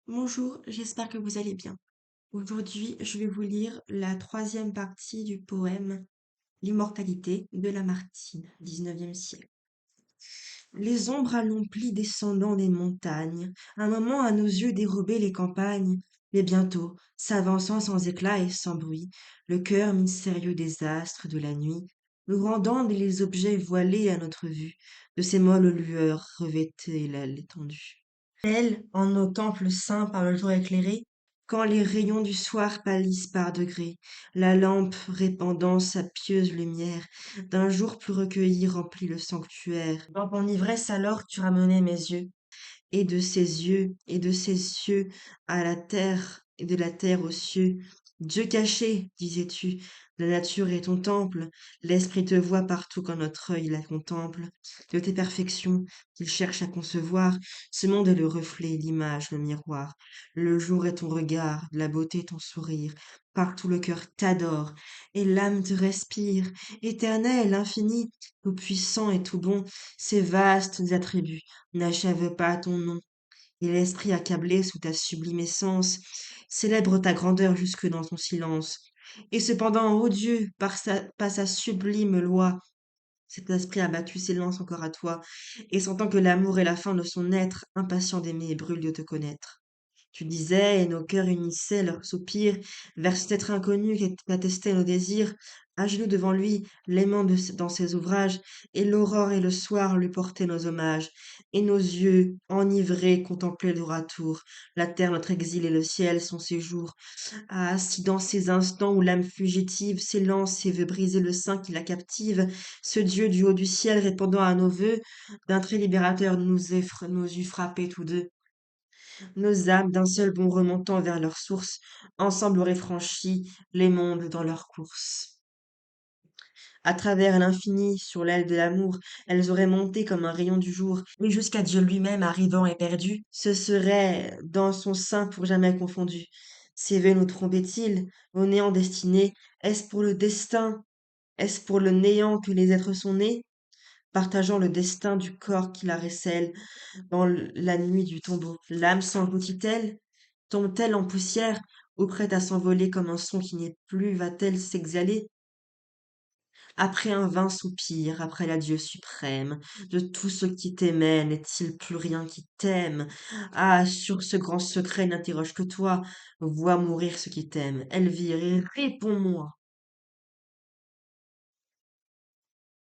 Bonjour, j'espère que vous allez bien. Aujourd'hui, je vais vous lire la troisième partie du poème L'immortalité de Lamartine, 19e siècle. Les ombres allomplis descendant des montagnes, un moment à nos yeux dérobaient les campagnes, mais bientôt, s'avançant sans éclat et sans bruit, le cœur mystérieux des astres de la nuit, nous rendant les objets voilés à notre vue, de ces molles lueurs revêtaient l'étendue. Elle, en nos temples saints par le jour éclairé, quand les rayons du soir pâlissent par degrés, la lampe répandant sa pieuse lumière, d'un jour plus recueilli remplit le sanctuaire. Dans ton ivresse alors tu ramenais mes yeux, et de ses yeux, et de ses cieux à la terre, et de la terre aux cieux. Dieu caché, disais-tu, la nature est ton temple, l'esprit te voit partout quand notre œil la contemple. De tes perfections qu'il cherche à concevoir, ce monde est le reflet, l'image, le miroir. Le jour est ton regard, la beauté ton sourire. Partout le cœur t'adore, et l'âme te respire. Éternel, infini, tout puissant et tout bon, ces vastes attributs n'achève pas ton nom, et l'esprit accablé sous ta sublime essence célèbre ta grandeur jusque dans ton silence. Et cependant, ô Dieu, par sa sublime loi, cet esprit abattu s'élance encore à toi, et sentant que l'amour est la fin de son être, impatient d'aimer et brûle de te connaître. Tu disais, et nos cœurs unissaient leurs soupirs vers cet être inconnu qu'attestaient nos désirs, à genoux devant lui, l'aimant dans ses ouvrages, et l'aurore et le soir lui portaient nos hommages, et nos yeux, enivrés, contemplaient tour à tour, la terre notre exil et le ciel son séjour. Ah, si dans ces instants où l'âme fugitive s'élance et veut briser le sein qui la captive, ce Dieu du haut du ciel répondant à nos vœux, d'un trait libérateur nous eût frappés tous deux. Nos âmes, d'un seul bond remontant vers leur source, ensemble auraient franchi les mondes dans leur course. À travers l'infini, sur l'aile de l'amour, elles auraient monté comme un rayon du jour, et jusqu'à Dieu lui-même arrivant et perdu, ce serait dans son sein pour jamais confondu. Ces vœux nous trompaient-ils, au néant destinés? Est-ce pour le destin, est-ce pour le néant que les êtres sont nés, partageant le destin du corps qui la recèle dans la nuit du tombeau? L'âme s'engloutit-elle? Tombe-t-elle en poussière, ou prête à s'envoler comme un son qui n'est plus, va-t-elle s'exhaler? Après un vain soupir, après l'adieu suprême de tout ce qui t'aimait, n'est-il plus rien qui t'aime? Ah, sur ce grand secret n'interroge que toi, vois mourir ce qui t'aime. Elvire, et réponds-moi.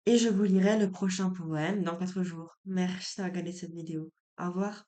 Et je vous lirai le prochain poème dans 4 jours. Merci d'avoir regardé cette vidéo. Au revoir.